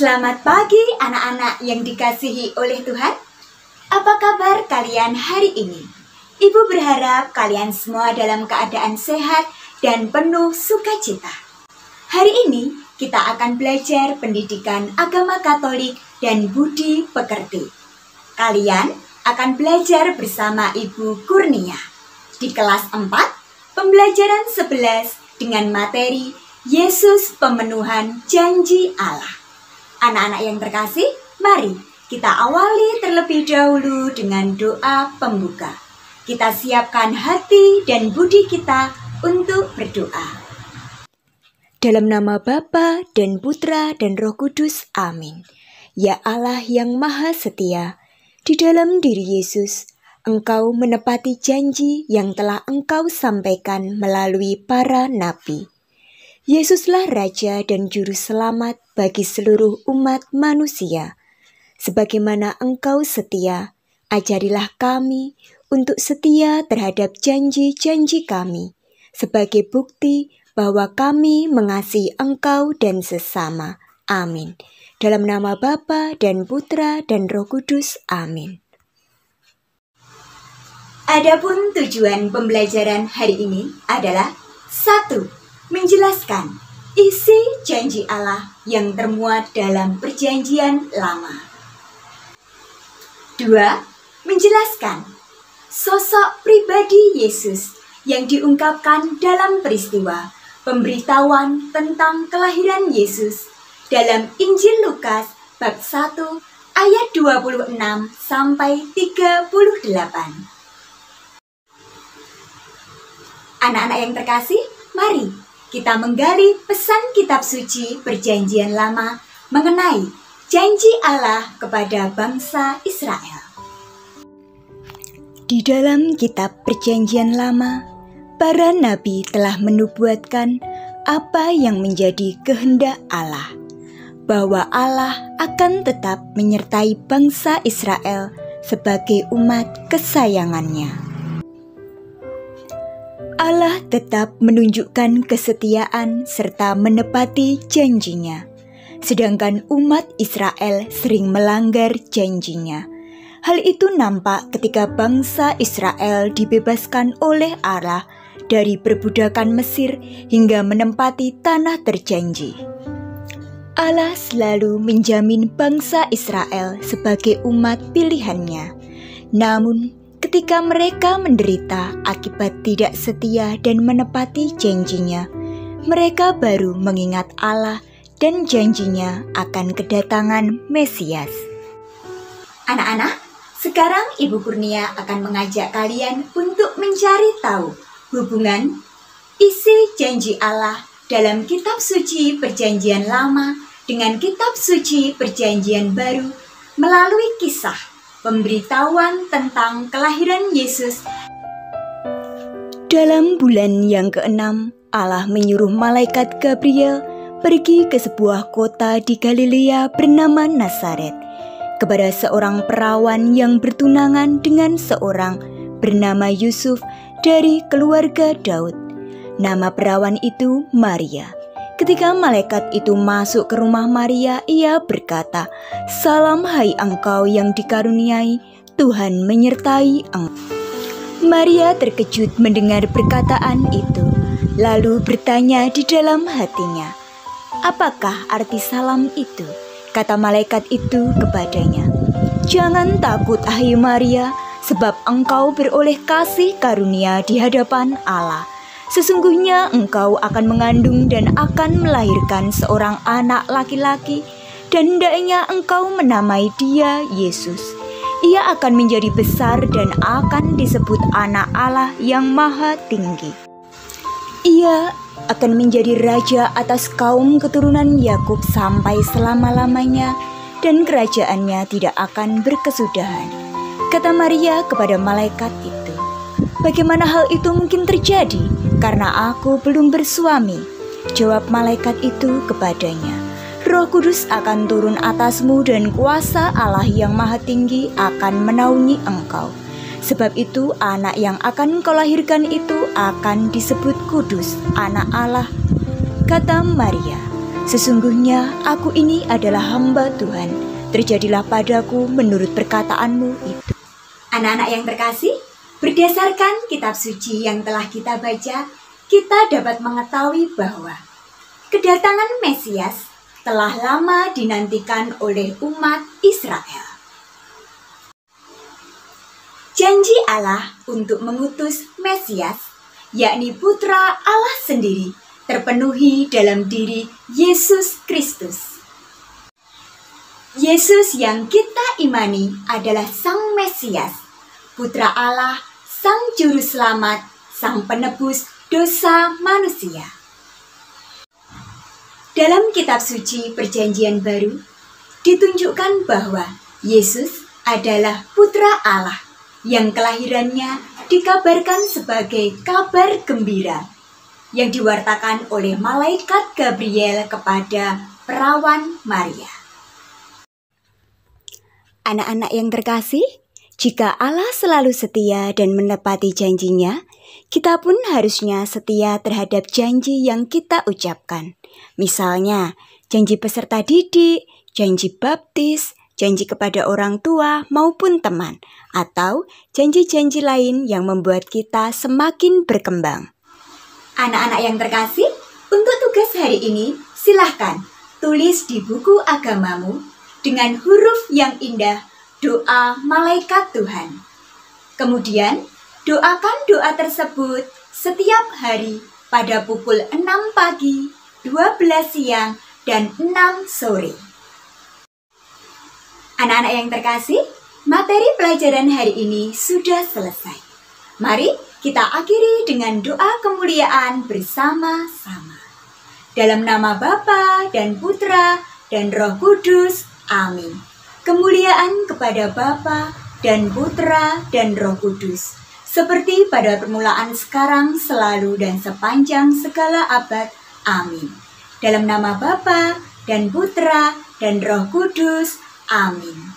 Selamat pagi anak-anak yang dikasihi oleh Tuhan. Apa kabar kalian hari ini? Ibu berharap kalian semua dalam keadaan sehat dan penuh sukacita. Hari ini kita akan belajar pendidikan agama Katolik dan budi pekerti. Kalian akan belajar bersama Ibu Kurnia di kelas 4, pembelajaran 11 dengan materi Yesus pemenuhan janji Allah. Anak-anak yang terkasih, mari kita awali terlebih dahulu dengan doa pembuka. Kita siapkan hati dan budi kita untuk berdoa. Dalam nama Bapa dan Putra dan Roh Kudus, amin. Ya Allah yang maha setia, di dalam diri Yesus, Engkau menepati janji yang telah Engkau sampaikan melalui para nabi. Yesuslah Raja dan Juru Selamat bagi seluruh umat manusia. Sebagaimana Engkau setia, ajarilah kami untuk setia terhadap janji-janji kami, sebagai bukti bahwa kami mengasihi Engkau dan sesama. Amin. Dalam nama Bapa dan Putra dan Roh Kudus. Amin. Adapun tujuan pembelajaran hari ini adalah 1. Menjelaskan isi janji Allah yang termuat dalam Perjanjian Lama. 2. Menjelaskan sosok pribadi Yesus yang diungkapkan dalam peristiwa pemberitahuan tentang kelahiran Yesus dalam Injil Lukas bab 1 ayat 26 sampai 38. Anak-anak yang terkasih, mari kita menggali pesan kitab suci Perjanjian Lama mengenai janji Allah kepada bangsa Israel. Di dalam kitab Perjanjian Lama, para nabi telah menubuatkan apa yang menjadi kehendak Allah, bahwa Allah akan tetap menyertai bangsa Israel sebagai umat kesayangannya. Allah tetap menunjukkan kesetiaan serta menepati janjinya, sedangkan umat Israel sering melanggar janjinya. Hal itu nampak ketika bangsa Israel dibebaskan oleh Allah dari perbudakan Mesir hingga menempati tanah terjanji. Allah selalu menjamin bangsa Israel sebagai umat pilihannya. Namun, ketika mereka menderita akibat tidak setia dan menepati janjinya, mereka baru mengingat Allah dan janjinya akan kedatangan Mesias. Anak-anak, sekarang Ibu Kurnia akan mengajak kalian untuk mencari tahu hubungan isi janji Allah dalam kitab suci Perjanjian Lama dengan kitab suci Perjanjian Baru melalui kisah pemberitahuan tentang kelahiran Yesus. Dalam bulan yang ke-6, Allah menyuruh malaikat Gabriel pergi ke sebuah kota di Galilea bernama Nazaret, kepada seorang perawan yang bertunangan dengan seorang bernama Yusuf dari keluarga Daud. Nama perawan itu Maria. Ketika malaikat itu masuk ke rumah Maria, ia berkata, "Salam hai engkau yang dikaruniai, Tuhan menyertai engkau." Maria terkejut mendengar perkataan itu, lalu bertanya di dalam hatinya, "Apakah arti salam itu?" Kata malaikat itu kepadanya, "Jangan takut hai Maria, sebab engkau beroleh kasih karunia di hadapan Allah. Sesungguhnya engkau akan mengandung dan akan melahirkan seorang anak laki-laki, dan hendaknya engkau menamai dia Yesus. Ia akan menjadi besar dan akan disebut Anak Allah yang Maha Tinggi. Ia akan menjadi raja atas kaum keturunan Yakub sampai selama-lamanya, dan kerajaannya tidak akan berkesudahan." Kata Maria kepada malaikat itu, "Bagaimana hal itu mungkin terjadi? Karena aku belum bersuami." Jawab malaikat itu kepadanya, "Roh Kudus akan turun atasmu dan kuasa Allah yang Maha Tinggi akan menaungi engkau. Sebab itu anak yang akan kau lahirkan itu akan disebut kudus, Anak Allah." Kata Maria, Sesungguhnya aku ini adalah hamba Tuhan, terjadilah padaku menurut perkataanmu itu. Anak-anak yang terkasih, berdasarkan kitab suci yang telah kita baca, kita dapat mengetahui bahwa kedatangan Mesias telah lama dinantikan oleh umat Israel. Janji Allah untuk mengutus Mesias, yakni Putra Allah sendiri, terpenuhi dalam diri Yesus Kristus. Yesus yang kita imani adalah Sang Mesias, Putra Allah, Sang Juru Selamat, Sang Penebus dosa manusia. Dalam kitab suci Perjanjian Baru, ditunjukkan bahwa Yesus adalah Putra Allah yang kelahirannya dikabarkan sebagai kabar gembira yang diwartakan oleh malaikat Gabriel kepada perawan Maria. Anak-anak yang terkasih, jika Allah selalu setia dan menepati janjinya, kita pun harusnya setia terhadap janji yang kita ucapkan. Misalnya, janji peserta didik, janji baptis, janji kepada orang tua maupun teman, atau janji-janji lain yang membuat kita semakin berkembang. Anak-anak yang terkasih, untuk tugas hari ini, silahkan tulis di buku agamamu dengan huruf yang indah doa malaikat Tuhan. Kemudian, doakan doa tersebut setiap hari pada pukul 6 pagi, 12 siang, dan 6 sore. Anak-anak yang terkasih, materi pelajaran hari ini sudah selesai. Mari kita akhiri dengan doa kemuliaan bersama-sama. Dalam nama Bapa dan Putra dan Roh Kudus. Amin. Kemuliaan kepada Bapa dan Putra dan Roh Kudus, seperti pada permulaan, sekarang, selalu, dan sepanjang segala abad. Amin. Dalam nama Bapa dan Putra dan Roh Kudus. Amin.